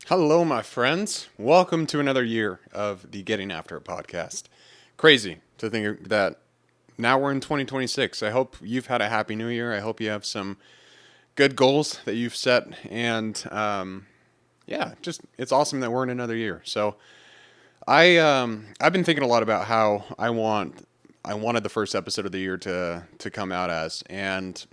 Hello, my friends. Welcome to another year of the Getting After It podcast. Crazy to think that now we're in 2026. I hope you've had a happy new year. I hope you have some good goals that you've set. And yeah, just it's awesome that we're in another year. So I've been thinking a lot about how I wanted the first episode of the year to come out as, and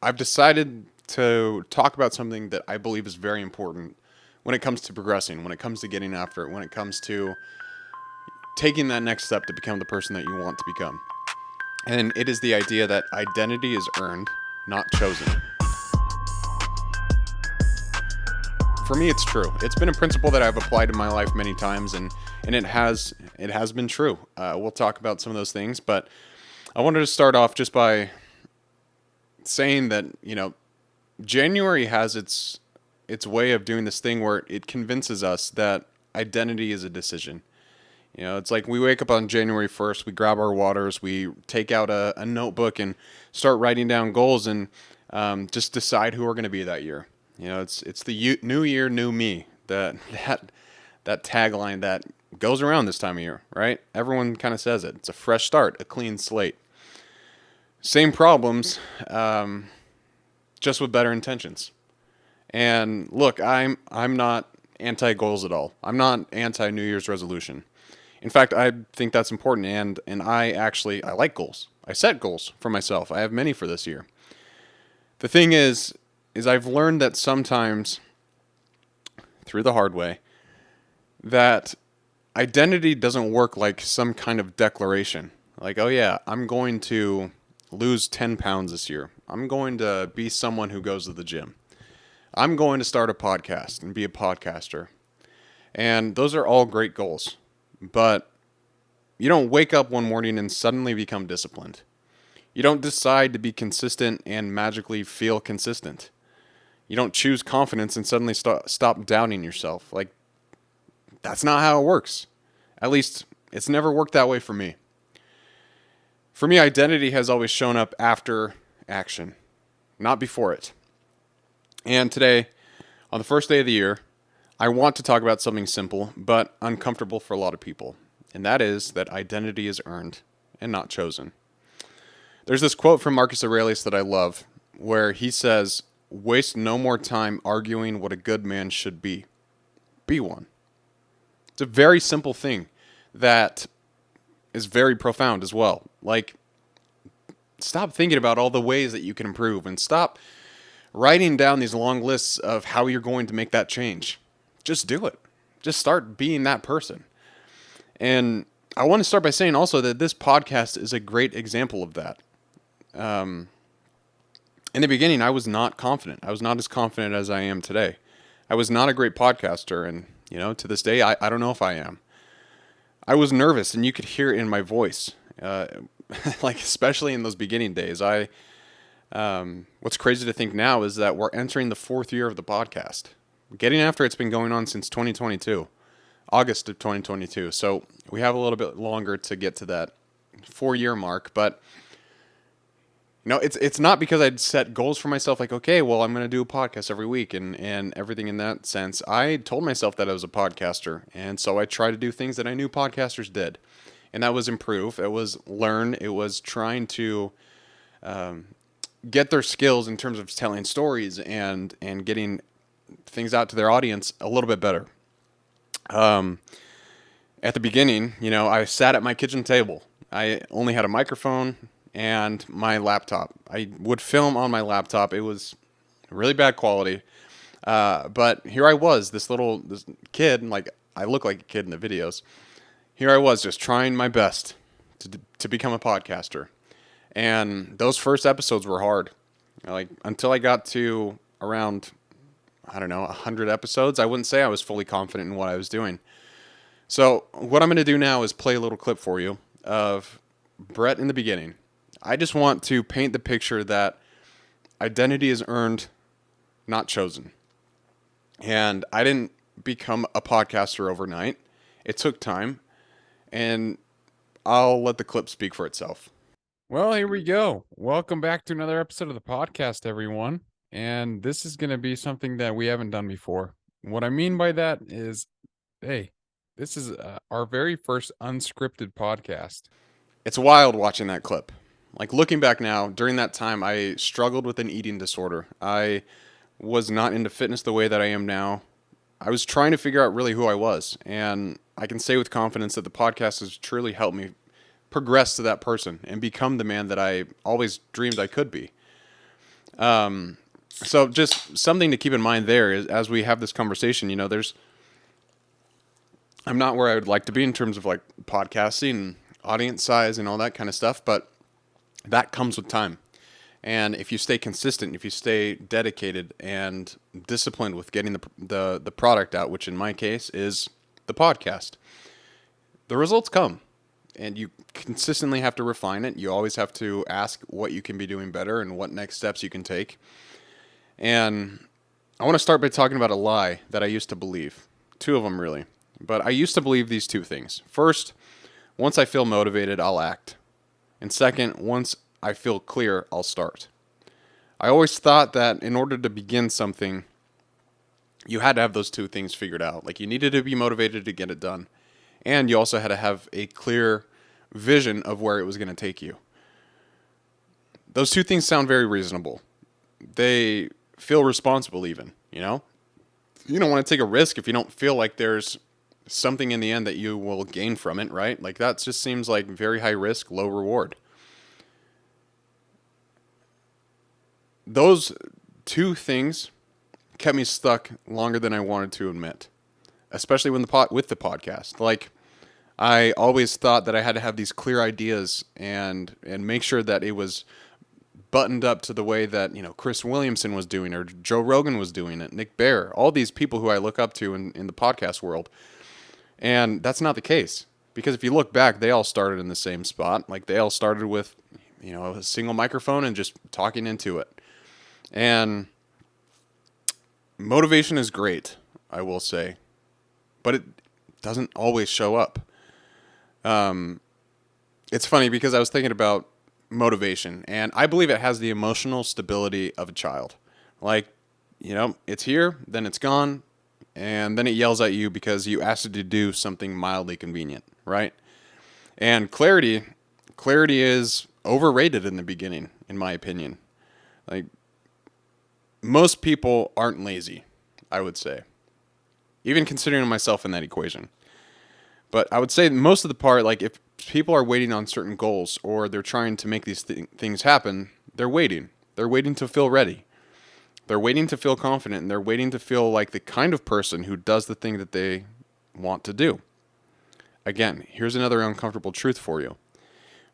I've decided to talk about something that I believe is very important when it comes to progressing, when it comes to getting after it, when it comes to taking that next step to become the person that you want to become. And it is the idea that identity is earned, not chosen. For me, it's true. It's been a principle that I've applied in my life many times, and it has been true. We'll talk about some of those things, but I wanted to start off just by saying that January has its way of doing this thing where it convinces us that identity is a decision. It's like we wake up on January 1st, we grab our waters, we take out a notebook and start writing down goals and just decide who we're going to be that year. It's the new year, new me. That tagline that goes around this time of year, right? Everyone kind of says it. It's a fresh start, a clean slate. Same problems, just with better intentions. And look, I'm not anti goals at all. I'm not anti New Year's resolution. In fact, I think that's important, and I like goals. I set goals for myself. I have many for this year. The thing is I've learned that sometimes through the hard way that identity doesn't work like some kind of declaration. Like, oh yeah, I'm going to lose 10 pounds this year. I'm going to be someone who goes to the gym. I'm going to start a podcast and be a podcaster. And those are all great goals. But you don't wake up one morning and suddenly become disciplined. You don't decide to be consistent and magically feel consistent. You don't choose confidence and suddenly stop doubting yourself. Like, that's not how it works. At least, it's never worked that way for me. For me, identity has always shown up after action, not before it. And today, on the first day of the year, I want to talk about something simple but uncomfortable for a lot of people. And that is that identity is earned and not chosen. There's this quote from Marcus Aurelius that I love where he says, "Waste no more time arguing what a good man should be. Be one." It's a very simple thing that is very profound as well. Like, stop thinking about all the ways that you can improve and stop writing down these long lists of how you're going to make that change. Just do it. Just start being that person. And I want to start by saying also that this podcast is a great example of that. In the beginning, I was not confident. I was not as confident as I am today. I was not a great podcaster. And, to this day, I don't know if I am. I was nervous, and you could hear it in my voice. Like, especially in those beginning days. What's crazy to think now is that we're entering the fourth year of the podcast. Getting After It's been going on since 2022, August of 2022. So we have a little bit longer to get to that 4-year mark. But it's not because I'd set goals for myself like, okay, well, I'm going to do a podcast every week and everything in that sense. I told myself that I was a podcaster, and so I tried to do things that I knew podcasters did, and that was improve. It was learn. It was trying to get their skills in terms of telling stories and getting things out to their audience a little bit better. At the beginning, I sat at my kitchen table. I only had a microphone and my laptop. I would film on my laptop. It was really bad quality. But here I was, this kid, like I look like a kid in the videos. Here I was just trying my best to become a podcaster. And those first episodes were hard. Like, until I got to around, 100 episodes, I wouldn't say I was fully confident in what I was doing. So what I'm going to do now is play a little clip for you of Brett in the beginning. I just want to paint the picture that identity is earned, not chosen. And I didn't become a podcaster overnight. It took time. And I'll let the clip speak for itself. Well, here we go. Welcome back to another episode of the podcast, everyone. And this is going to be something that we haven't done before. What I mean by that is, hey, this is our very first unscripted podcast. It's wild watching that clip. Like looking back now, during that time, I struggled with an eating disorder. I was not into fitness the way that I am now. I was trying to figure out really who I was. And I can say with confidence that the podcast has truly helped me progress to that person and become the man that I always dreamed I could be. So just something to keep in mind there is as we have this conversation, I'm not where I would like to be in terms of like podcasting and audience size and all that kind of stuff, but that comes with time. And if you stay consistent, if you stay dedicated and disciplined with getting the product out, which in my case is the podcast, the results come. And you consistently have to refine it. You always have to ask what you can be doing better and what next steps you can take. And I want to start by talking about a lie that I used to believe. Two of them, really. But I used to believe these two things. First, once I feel motivated, I'll act. And second, once I feel clear, I'll start. I always thought that in order to begin something, you had to have those two things figured out. Like you needed to be motivated to get it done. And you also had to have a clear vision of where it was going to take you. Those two things sound very reasonable. They feel responsible, even, you know? You don't want to take a risk if you don't feel like there's something in the end that you will gain from it, right? Like that just seems like very high risk, low reward. Those two things kept me stuck longer than I wanted to admit, especially when with the podcast. Like I always thought that I had to have these clear ideas and make sure that it was buttoned up to the way that Chris Williamson was doing or Joe Rogan was doing it, Nick Bare, all these people who I look up to in the podcast world. And that's not the case. Because if you look back, they all started in the same spot. Like they all started with, a single microphone and just talking into it. And motivation is great, I will say. But it doesn't always show up. It's funny because I was thinking about motivation, and I believe it has the emotional stability of a child. Like, it's here, then it's gone, and then it yells at you because you asked it to do something mildly convenient, right? And clarity is overrated in the beginning, in my opinion. Like, most people aren't lazy, I would say, even considering myself in that equation. But I would say most of the part, like if people are waiting on certain goals or they're trying to make these things happen, they're waiting. They're waiting to feel ready. They're waiting to feel confident, and they're waiting to feel like the kind of person who does the thing that they want to do. Again, here's another uncomfortable truth for you.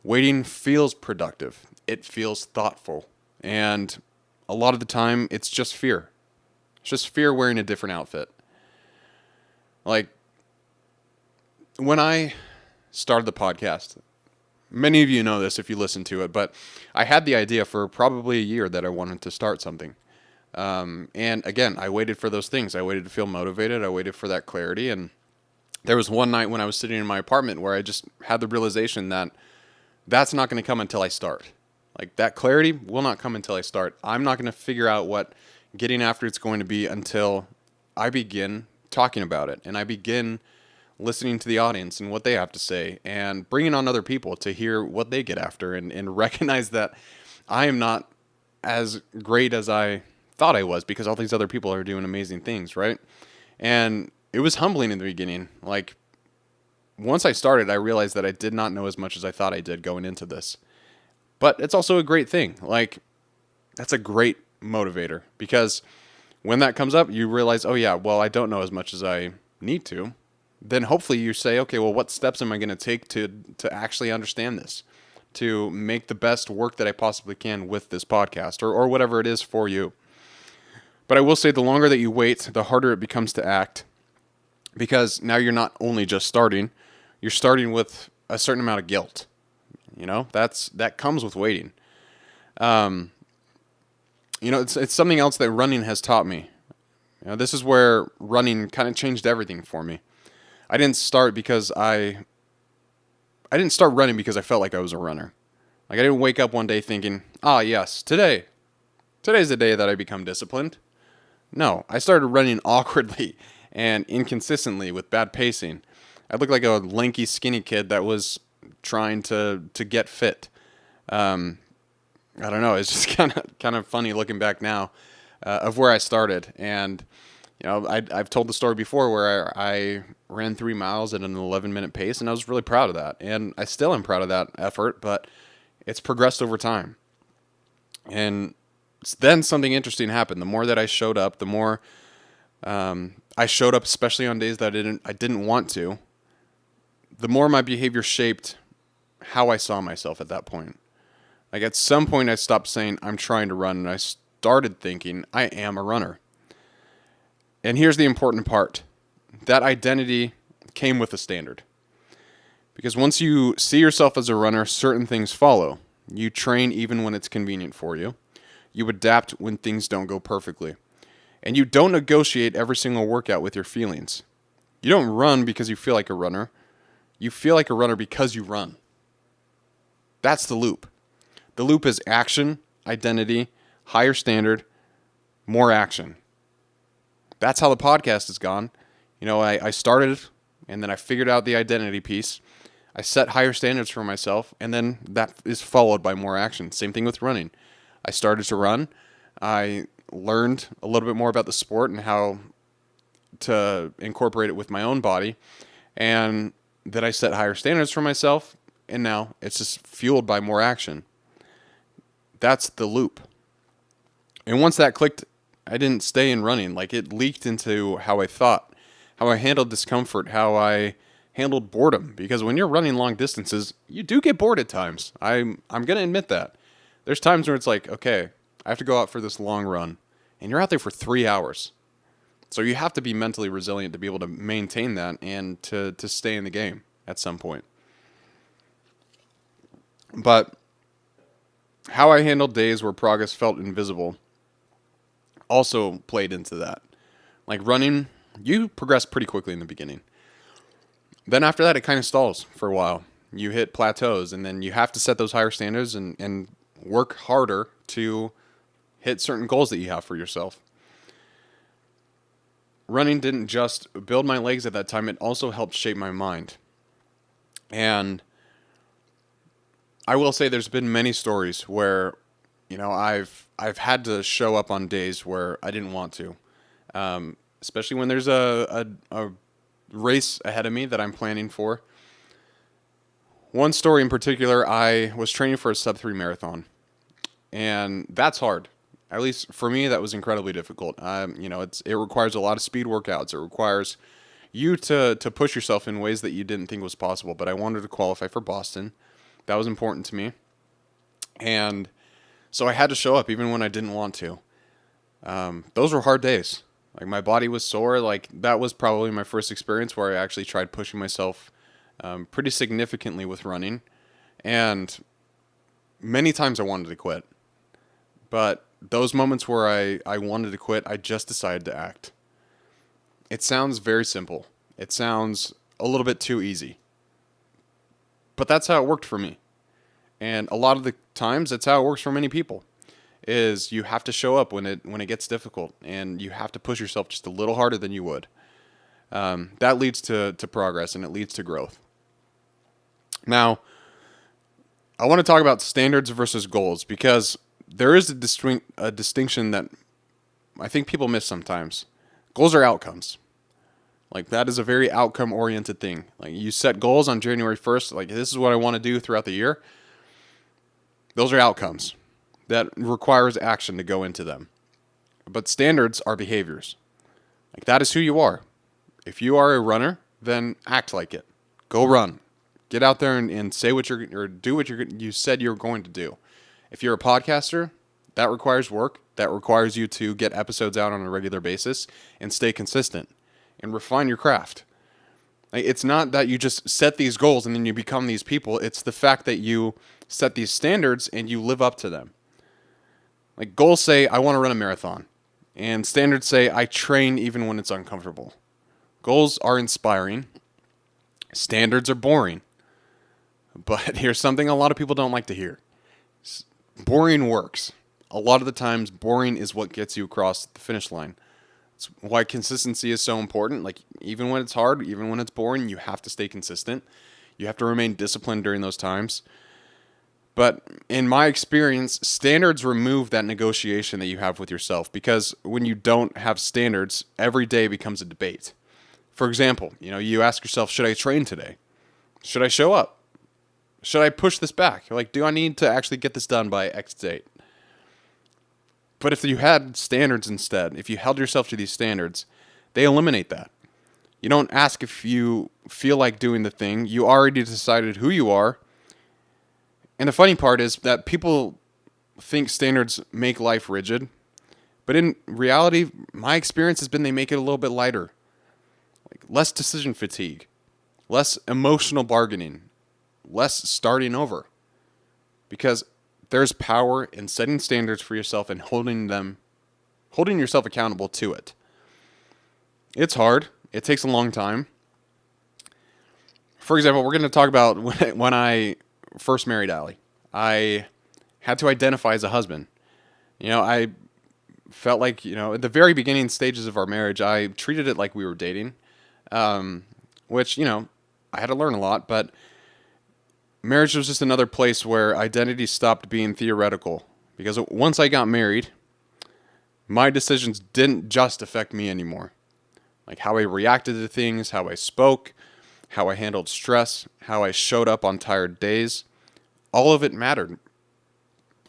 Waiting feels productive. It feels thoughtful. And a lot of the time, it's just fear. It's just fear wearing a different outfit. Like, when I started the podcast, many of you know this if you listen to it, but I had the idea for probably a year that I wanted to start something. And again, I waited for those things. I waited to feel motivated. I waited for that clarity. And there was one night when I was sitting in my apartment where I just had the realization that that's not going to come until I start. Like that clarity will not come until I start. I'm not going to figure out what getting after it's going to be until I begin talking about it and I begin listening to the audience and what they have to say and bringing on other people to hear what they get after and recognize that I am not as great as I thought I was because all these other people are doing amazing things, right? And it was humbling in the beginning. Like once I started, I realized that I did not know as much as I thought I did going into this. But it's also a great thing. Like that's a great motivator because when that comes up, you realize, oh yeah, well, I don't know as much as I need to. Then hopefully you say, okay, well, what steps am I going to take to actually understand this, to make the best work that I possibly can with this podcast or whatever it is for you. But I will say the longer that you wait, the harder it becomes to act because now you're not only just starting, you're starting with a certain amount of guilt. That comes with waiting. It's something else that running has taught me. This is where running kind of changed everything for me. I didn't start running because I felt like I was a runner. Like I didn't wake up one day thinking, yes, today's the day that I become disciplined. No, I started running awkwardly and inconsistently with bad pacing. I looked like a lanky, skinny kid that was trying to get fit. Um, I don't know. It's just kind of funny looking back now of where I started. And I've told the story before where I ran 3 miles at an 11-minute pace, and I was really proud of that. And I still am proud of that effort, but it's progressed over time. And then something interesting happened. The more that I showed up, the more I showed up, especially on days that I didn't want to. The more my behavior shaped how I saw myself at that point. Like at some point, I stopped saying I'm trying to run, and I started thinking I am a runner. And here's the important part: that identity came with a standard. Because once you see yourself as a runner, certain things follow. You train even when it's convenient for you. You adapt when things don't go perfectly. And you don't negotiate every single workout with your feelings. You don't run because you feel like a runner. You feel like a runner because you run. That's the loop. The loop is action, identity, higher standard, more action. That's how the podcast has gone. I started and then I figured out the identity piece. I set higher standards for myself, and then that is followed by more action. Same thing with running. I started to run. I learned a little bit more about the sport and how to incorporate it with my own body. And then I set higher standards for myself, and now it's just fueled by more action. That's the loop. And once that clicked, I didn't stay in running. Like it leaked into how I thought, how I handled discomfort, how I handled boredom. Because when you're running long distances, you do get bored at times. I'm gonna admit that. There's times where it's like, okay, I have to go out for this long run, and you're out there for 3 hours. So you have to be mentally resilient to be able to maintain that and to stay in the game at some point. But how I handled days where progress felt invisible also played into that. Like running, you progress pretty quickly in the beginning. Then after that, it kind of stalls for a while. You hit plateaus, and then you have to set those higher standards and work harder to hit certain goals that you have for yourself. Running didn't just build my legs at that time, it also helped shape my mind. And I will say there's been many stories where, I've had to show up on days where I didn't want to. Especially when there's a race ahead of me that I'm planning for. One story in particular, I was training for a sub-3 marathon, and that's hard. At least for me, that was incredibly difficult. It requires a lot of speed workouts. It requires you to push yourself in ways that you didn't think was possible. But I wanted to qualify for Boston. That was important to me, and so I had to show up even when I didn't want to. Those were hard days. Like my body was sore. Like that was probably my first experience where I actually tried pushing myself pretty significantly with running, and many times I wanted to quit. But those moments where I wanted to quit, I just decided to act. It sounds very simple. It sounds a little bit too easy. But that's how it worked for me. And a lot of the times that's how it works for many people. Is you have to show up when it gets difficult, and you have to push yourself just a little harder than you would. That leads to progress, and it leads to growth. Now, I want to talk about standards versus goals because there is a distinction that I think people miss sometimes. Goals are outcomes. Like that is a very outcome oriented thing. Like you set goals on January 1st, like this is what I want to do throughout the year. Those are outcomes. That requires action to go into them. But standards are behaviors. Like that is who you are. If you are a runner, then act like it. Go run. Get out there and say what or do what you said you're going to do. If you're a podcaster, that requires work. That requires you to get episodes out on a regular basis and stay consistent and refine your craft. Like, it's not that you just set these goals and then you become these people. It's the fact that you set these standards and you live up to them. Like goals say, I want to run a marathon. And standards say, I train even when it's uncomfortable. Goals are inspiring. Standards are boring. But here's something a lot of people don't like to hear. Boring works. A lot of the times, boring is what gets you across the finish line. It's why consistency is so important. Like, even when it's hard, even when it's boring, you have to stay consistent. You have to remain disciplined during those times. But in my experience, standards remove that negotiation that you have with yourself, because when you don't have standards, every day becomes a debate. For example, you ask yourself, should I train today? Should I show up? Should I push this back? Like, do I need to actually get this done by X date? But if you had standards instead, if you held yourself to these standards, they eliminate that. You don't ask if you feel like doing the thing. You already decided who you are. And the funny part is that people think standards make life rigid. But in reality, my experience has been they make it a little bit lighter. Like, less decision fatigue, less emotional bargaining, less starting over. Because there's power in setting standards for yourself and holding yourself accountable to it. It's hard. It takes a long time. For example, we're going to talk about when I first married Allie. I had to identify as a husband. I felt like, at the very beginning stages of our marriage, I treated it like we were dating, which, I had to learn a lot, but marriage was just another place where identity stopped being theoretical. Because once I got married, my decisions didn't just affect me anymore. Like how I reacted to things, how I spoke, how I handled stress, how I showed up on tired days. All of it mattered.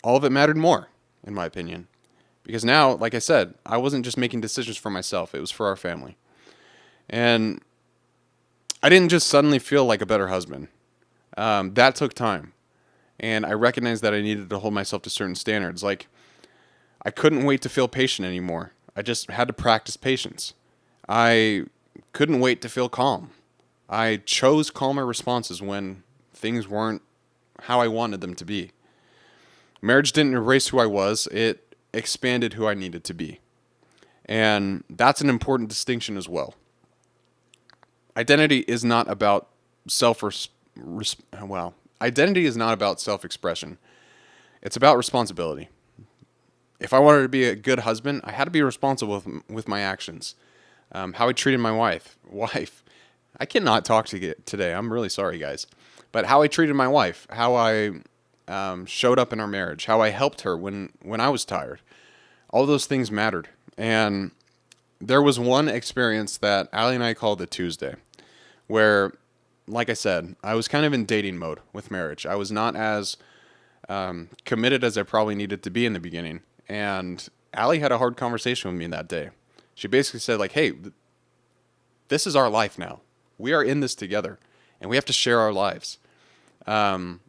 All of it mattered more, in my opinion. Because now, like I said, I wasn't just making decisions for myself, it was for our family. And I didn't just suddenly feel like a better husband. That took time. And I recognized that I needed to hold myself to certain standards. Like, I couldn't wait to feel patient anymore. I just had to practice patience. I couldn't wait to feel calm. I chose calmer responses when things weren't how I wanted them to be. Marriage didn't erase who I was, it expanded who I needed to be. And that's an important distinction as well. Identity is not about self well, identity is not about self-expression. It's about responsibility. If I wanted to be a good husband, I had to be responsible with my actions. How I treated my wife. I cannot talk to get today. I'm really sorry, guys. But how I treated my wife, how I showed up in our marriage, how I helped her when I was tired. All those things mattered. And there was one experience that Allie and I called the Tuesday, where, like I said, I was kind of in dating mode with marriage. I was not as committed as I probably needed to be in the beginning. And Allie had a hard conversation with me that day. She basically said, like, hey, this is our life now. We are in this together, and we have to share our lives. And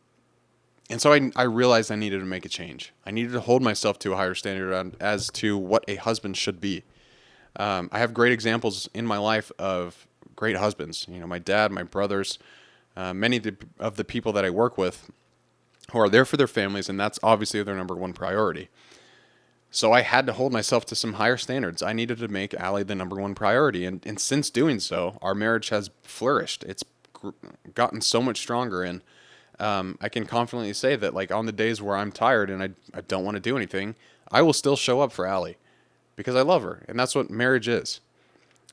so I realized I needed to make a change. I needed to hold myself to a higher standard as to what a husband should be. I have great examples in my life of great husbands. My dad, my brothers, many of the people that I work with who are there for their families, and that's obviously their number one priority. So I had to hold myself to some higher standards. I needed to make Allie the number one priority. And since doing so, our marriage has flourished. It's gotten so much stronger. And I can confidently say that, like, on the days where I'm tired and I don't want to do anything, I will still show up for Allie because I love her. And that's what marriage is.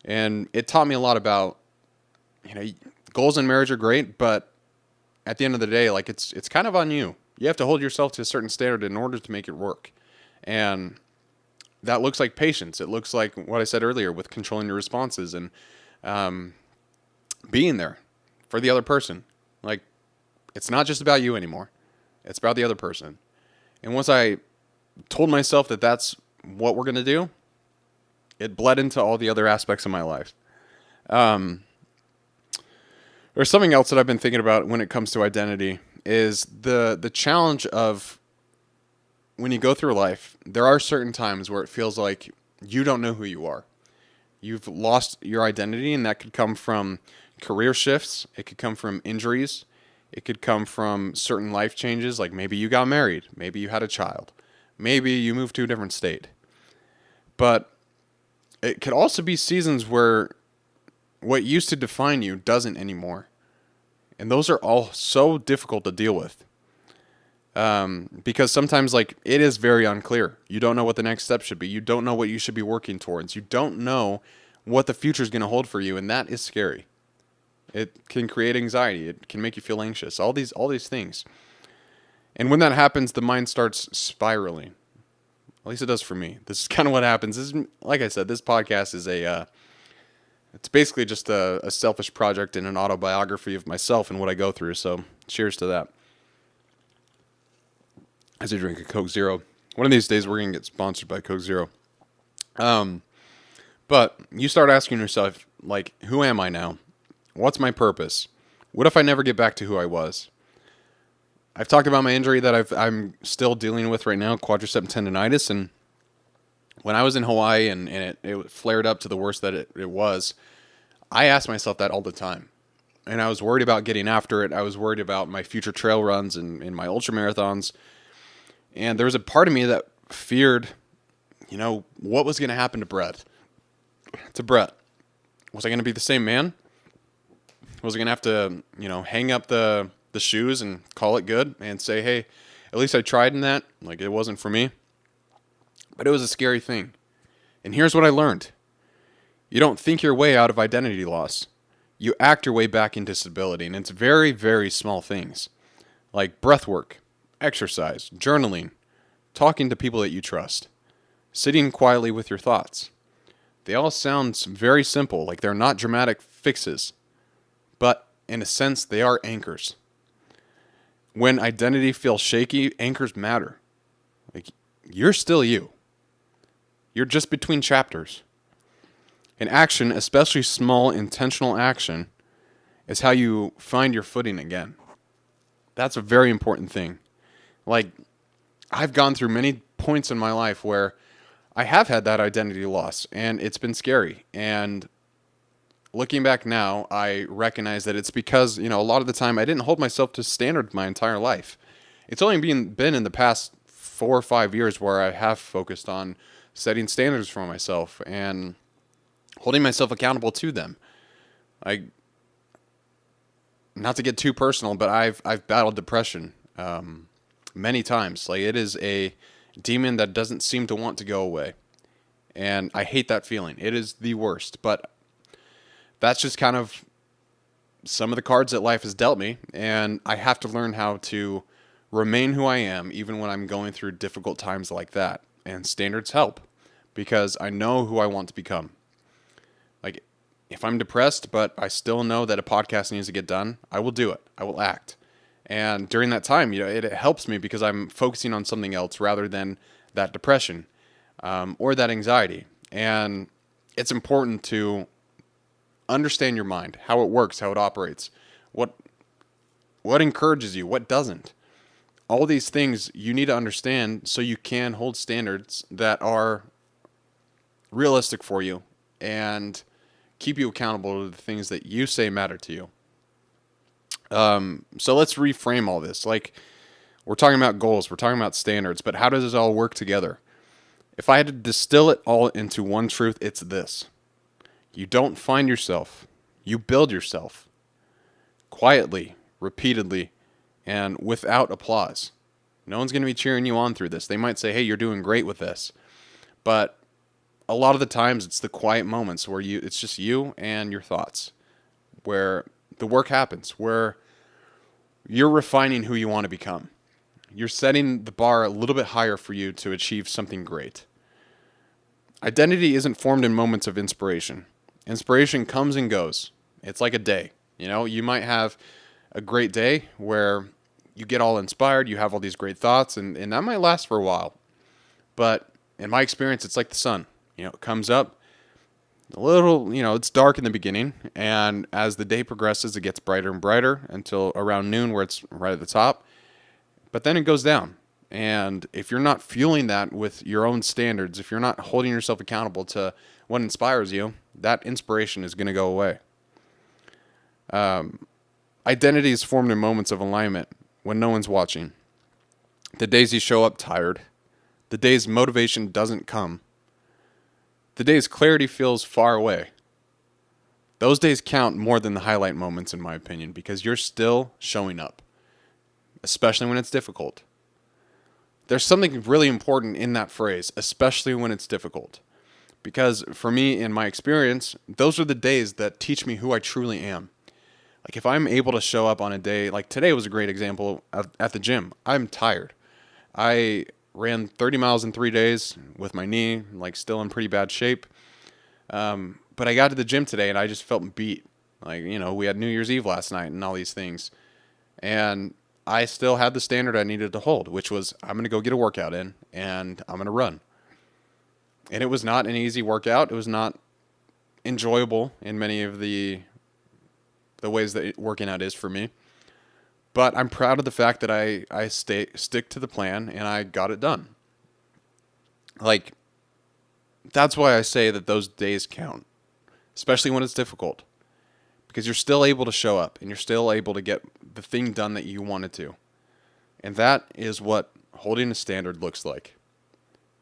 And it taught me a lot about, goals in marriage are great, but at the end of the day, like, it's kind of on you. You have to hold yourself to a certain standard in order to make it work. And that looks like patience. It looks like what I said earlier with controlling your responses and being there for the other person. Like, it's not just about you anymore. It's about the other person. And once I told myself that that's what we're going to do, it bled into all the other aspects of my life. There's something else that I've been thinking about when it comes to identity is the challenge of when you go through life, there are certain times where it feels like you don't know who you are. You've lost your identity, and that could come from career shifts. It could come from injuries. It could come from certain life changes, like maybe you got married, maybe you had a child, maybe you moved to a different state. But it could also be seasons where what used to define you doesn't anymore. And those are all so difficult to deal with. Because sometimes, like, it is very unclear. You don't know what the next step should be. You don't know what you should be working towards. You don't know what the future is going to hold for you, and that is scary. It can create anxiety. It can make you feel anxious. All these things. And when that happens, the mind starts spiraling. At least it does for me. This is kind of what happens. This is, like I said, this podcast is it's basically just a selfish project and an autobiography of myself and what I go through. So cheers to that. As I drink a Coke Zero. One of these days we're gonna get sponsored by Coke Zero. But you start asking yourself, like, who am I now? What's my purpose? What if I never get back to who I was? I've talked about my injury that I'm still dealing with right now, quadricep tendonitis, and when I was in Hawaii and it flared up to the worst that it was, I asked myself that all the time. And I was worried about getting after it. I was worried about my future trail runs and my ultra marathons. And there was a part of me that feared, what was going to happen to Brett? To Brett. Was I going to be the same man? Was I going to have to, hang up the shoes and call it good and say, hey, at least I tried in that. Like, it wasn't for me. But it was a scary thing. And here's what I learned. You don't think your way out of identity loss. You act your way back into stability. And it's very, very small things. Like breath work, exercise, journaling, talking to people that you trust, sitting quietly with your thoughts. They all sound very simple, like they're not dramatic fixes. But in a sense, they are anchors. When identity feels shaky, anchors matter. Like, you're still you. You're just between chapters. And action, especially small intentional action, is how you find your footing again. That's a very important thing. Like, I've gone through many points in my life where I have had that identity loss, and it's been scary. And looking back now, I recognize that it's because, a lot of the time I didn't hold myself to standard my entire life. It's only been in the past 4 or 5 years where I have focused on setting standards for myself and holding myself accountable to them. I, not to get too personal, but I've battled depression many times. Like, it is a demon that doesn't seem to want to go away, and I hate that feeling. It is the worst, but that's just kind of some of the cards that life has dealt me, and I have to learn how to remain who I am even when I'm going through difficult times like that. And standards help because I know who I want to become. Like, if I'm depressed, but I still know that a podcast needs to get done, I will do it. I will act. And during that time, it helps me because I'm focusing on something else rather than that depression or that anxiety. And it's important to understand your mind, how it works, how it operates, what encourages you, what doesn't. All these things you need to understand so you can hold standards that are realistic for you and keep you accountable to the things that you say matter to you. So let's reframe all this. Like, we're talking about goals, we're talking about standards, but how does this all work together? If I had to distill it all into one truth, it's this. You don't find yourself. You build yourself. Quietly, repeatedly, and without applause. No one's going to be cheering you on through this. They might say, hey, you're doing great with this. But a lot of the times it's the quiet moments where it's just you and your thoughts, where the work happens, where you're refining who you want to become. You're setting the bar a little bit higher for you to achieve something great. Identity isn't formed in moments of inspiration. Inspiration comes and goes. It's like a day. You might have a great day where you get all inspired, you have all these great thoughts, and that might last for a while. But in my experience, it's like the sun. It comes up a little, it's dark in the beginning, and as the day progresses, it gets brighter and brighter until around noon where it's right at the top. But then it goes down. And if you're not fueling that with your own standards, if you're not holding yourself accountable to what inspires you, that inspiration is going to go away. Identity is formed in moments of alignment when no one's watching. The days you show up tired. The days motivation doesn't come. The days clarity feels far away. Those days count more than the highlight moments, in my opinion, because you're still showing up, especially when it's difficult. There's something really important in that phrase, especially when it's difficult. Because for me, in my experience, those are the days that teach me who I truly am. Like if I'm able to show up on a day, like today was a great example at the gym. I'm tired. I ran 30 miles in 3 days with my knee, like still in pretty bad shape. But I got to the gym today and I just felt beat. Like, we had New Year's Eve last night and all these things. And I still had the standard I needed to hold, which was I'm going to go get a workout in and I'm going to run. And it was not an easy workout. It was not enjoyable in many of the ways that working out is for me. But I'm proud of the fact that I stick to the plan and I got it done. Like that's why I say that those days count, especially when it's difficult, because you're still able to show up and you're still able to get the thing done that you wanted to. And that is what holding a standard looks like.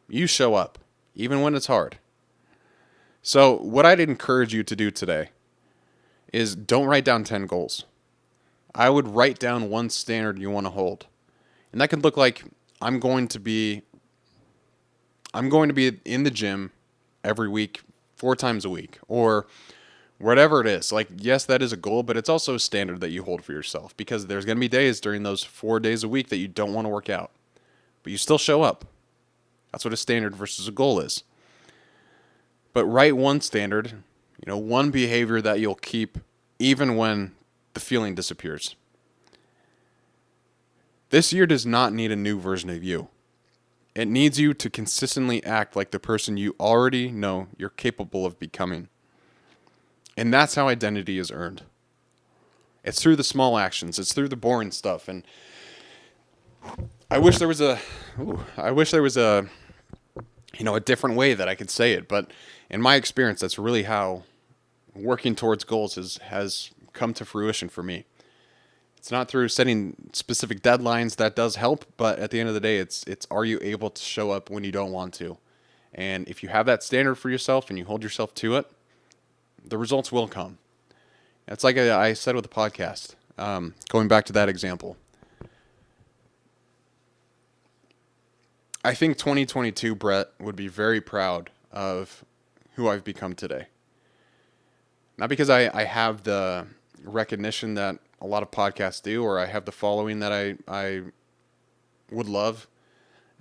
You show up, even when it's hard. So, what I'd encourage you to do today is don't write down 10 goals. I would write down one standard you want to hold. And that could look like I'm going to be in the gym every week, 4 times a week, or whatever it is. Like, yes, that is a goal, but it's also a standard that you hold for yourself because there's going to be days during those 4 days a week that you don't want to work out, but you still show up. That's what a standard versus a goal is. But write one standard, one behavior that you'll keep even when the feeling disappears. This year does not need a new version of you. It needs you to consistently act like the person you already know you're capable of becoming. And that's how identity is earned. It's through the small actions. It's through the boring stuff. And I wish there was a different way that I could say it. But in my experience, that's really how working towards goals has come to fruition for me. It's not through setting specific deadlines that does help, but at the end of the day, it's are you able to show up when you don't want to? And if you have that standard for yourself and you hold yourself to it, the results will come. It's like I said with the podcast, going back to that example. I think 2022 Brett would be very proud of who I've become today. Not because I have the recognition that a lot of podcasts do, or I have the following that I would love,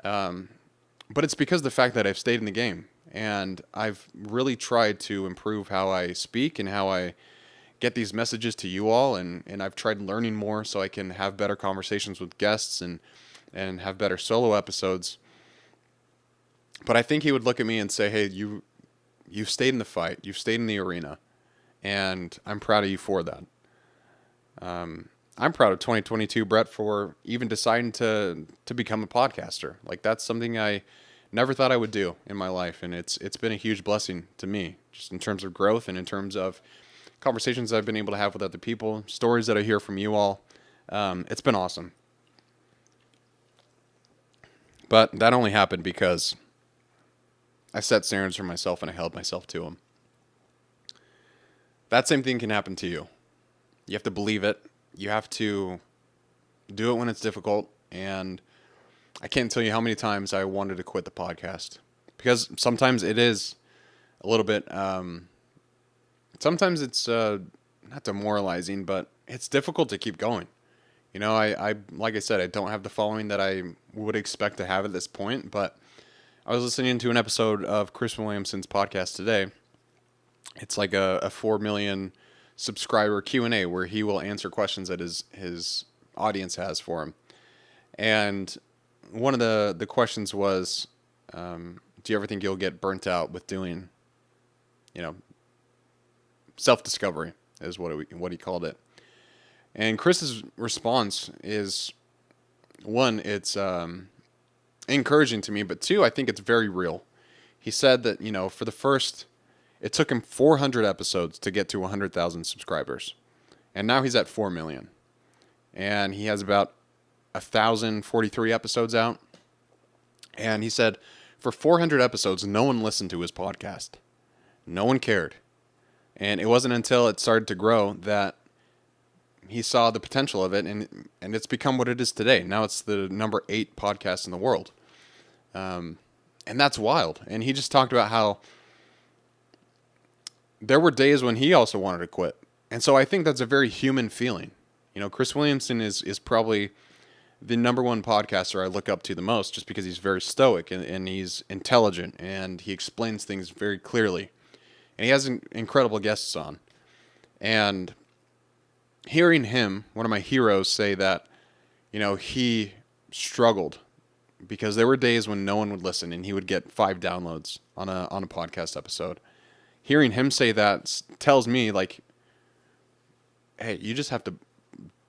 but it's because of the fact that I've stayed in the game and I've really tried to improve how I speak and how I get these messages to you all, and I've tried learning more so I can have better conversations with guests and have better solo episodes. But I think he would look at me and say, "Hey, you've stayed in the fight, you've stayed in the arena, and I'm proud of you for that." I'm proud of 2022 Brett for even deciding to become a podcaster. Like that's something I never thought I would do in my life, and it's been a huge blessing to me, just in terms of growth and in terms of conversations I've been able to have with other people, stories that I hear from you all. It's been awesome. But that only happened because I set standards for myself and I held myself to them. That same thing can happen to you. You have to believe it. You have to do it when it's difficult. And I can't tell you how many times I wanted to quit the podcast because sometimes it is a little bit, sometimes it's not demoralizing, but it's difficult to keep going. I like I said, I don't have the following that I would expect to have at this point, but I was listening to an episode of Chris Williamson's podcast today. It's like a 4 million subscriber Q&A where he will answer questions that his audience has for him. And one of the questions was, do you ever think you'll get burnt out with doing, self-discovery is what he called it. And Chris's response is, one, it's encouraging to me, but two, I think it's very real. He said that, it took him 400 episodes to get to 100,000 subscribers. And now he's at 4 million. And he has about 1,043 episodes out. And he said, for 400 episodes, no one listened to his podcast. No one cared. And it wasn't until it started to grow that he saw the potential of it, and it's become what it is today. Now it's the number 8 podcast in the world, and that's wild. And he just talked about how there were days when he also wanted to quit, and so I think that's a very human feeling. Chris Williamson is probably the number one podcaster I look up to the most, just because he's very stoic and he's intelligent and he explains things very clearly, and he has incredible guests on. And hearing him, one of my heroes, say that, he struggled because there were days when no one would listen and he would get 5 downloads on a podcast episode. Hearing him say that tells me, like, hey, you just have to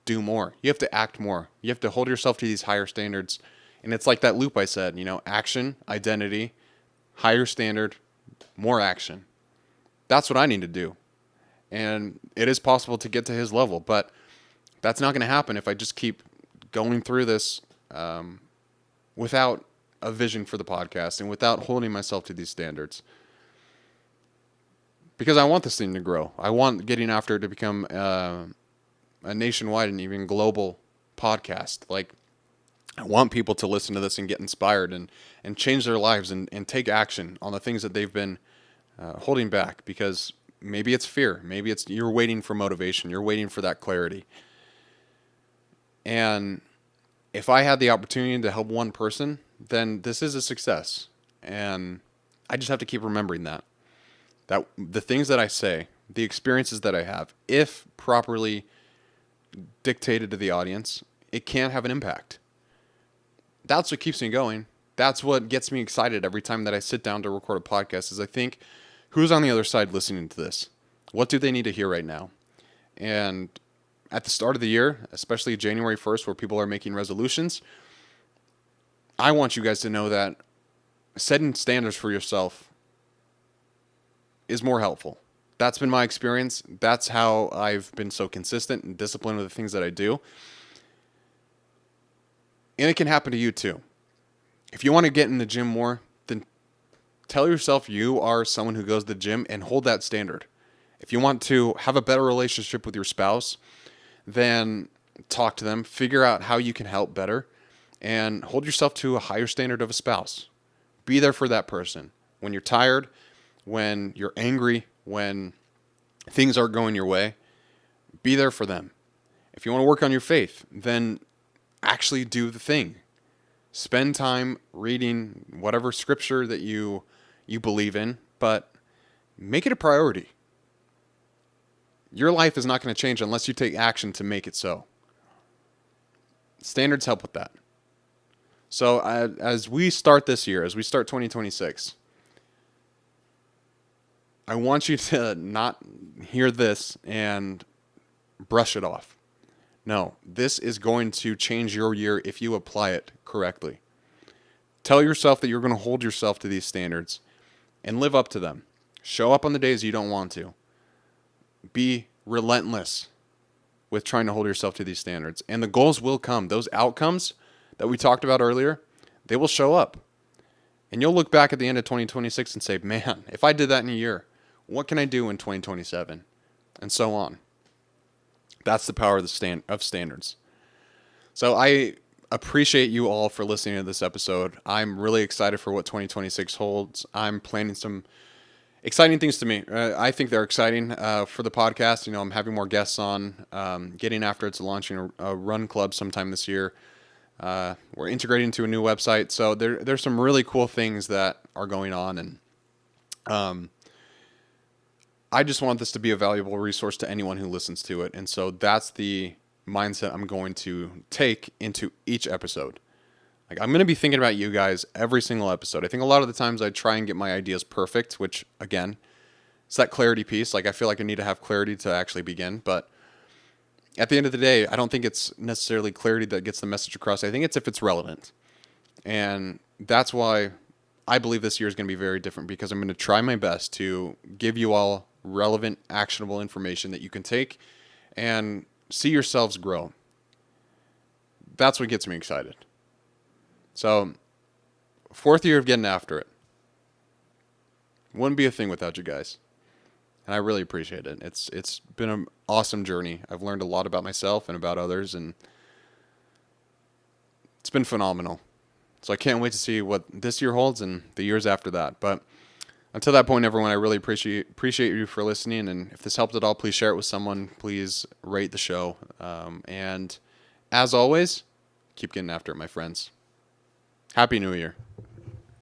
do more. You have to act more. You have to hold yourself to these higher standards. And it's like that loop I said, action, identity, higher standard, more action. That's what I need to do. And it is possible to get to his level, but that's not going to happen if I just keep going through this without a vision for the podcast and without holding myself to these standards. Because I want this thing to grow. I want Getting After It to become a nationwide and even global podcast. Like, I want people to listen to this and get inspired and change their lives and take action on the things that they've been holding back, because maybe it's fear. Maybe it's you're waiting for motivation. You're waiting for that clarity. And if I had the opportunity to help one person, then this is a success. And I just have to keep remembering that the things that I say, the experiences that I have, if properly dictated to the audience, it can have an impact. That's what keeps me going. That's what gets me excited every time that I sit down to record a podcast, is I think, who's on the other side listening to this? What do they need to hear right now? And at the start of the year, especially January 1st, where people are making resolutions, I want you guys to know that setting standards for yourself is more helpful. That's been my experience. That's how I've been so consistent and disciplined with the things that I do. And it can happen to you too. If you want to get in the gym more, then tell yourself you are someone who goes to the gym and hold that standard. If you want to have a better relationship with your spouse, then talk to them, figure out how you can help better, and hold yourself to a higher standard of a spouse. Be there for that person. When you're tired, when you're angry, when things aren't going your way, be there for them. If you want to work on your faith, then actually do the thing. Spend time reading whatever scripture that you believe in, but make it a priority. Your life is not going to change unless you take action to make it so. Standards help with that. So as we start this year, as we start 2026, I want you to not hear this and brush it off. No, this is going to change your year if you apply it correctly. Tell yourself that you're going to hold yourself to these standards and live up to them. Show up on the days you don't want to. Be relentless with trying to hold yourself to these standards. And the goals will come. Those outcomes that we talked about earlier, they will show up. And you'll look back at the end of 2026 and say, man, if I did that in a year, what can I do in 2027? And so on. That's the power of standards. So I appreciate you all for listening to this episode. I'm really excited for what 2026 holds. I'm planning some exciting things to me. I think they're exciting for the podcast. I'm having more guests on. Getting After It's launching a run club sometime this year. We're integrating into a new website. So there's some really cool things that are going on. And I just want this to be a valuable resource to anyone who listens to it. And so that's the mindset I'm going to take into each episode. Like, I'm going to be thinking about you guys every single episode. I think a lot of the times I try and get my ideas perfect, which, again, it's that clarity piece. Like, I feel like I need to have clarity to actually begin. But at the end of the day, I don't think it's necessarily clarity that gets the message across. I think it's if it's relevant. And that's why I believe this year is going to be very different, because I'm going to try my best to give you all relevant, actionable information that you can take and see yourselves grow. That's what gets me excited. So, 4th year of Getting After It. Wouldn't be a thing without you guys. and I really appreciate it. It's been an awesome journey. I've learned a lot about myself and about others, and it's been phenomenal. So I can't wait to see what this year holds and the years after that. But until that point, everyone, I really appreciate you for listening. And if this helped at all, please share it with someone. Please rate the show. And as always, keep getting after it, my friends. Happy New Year.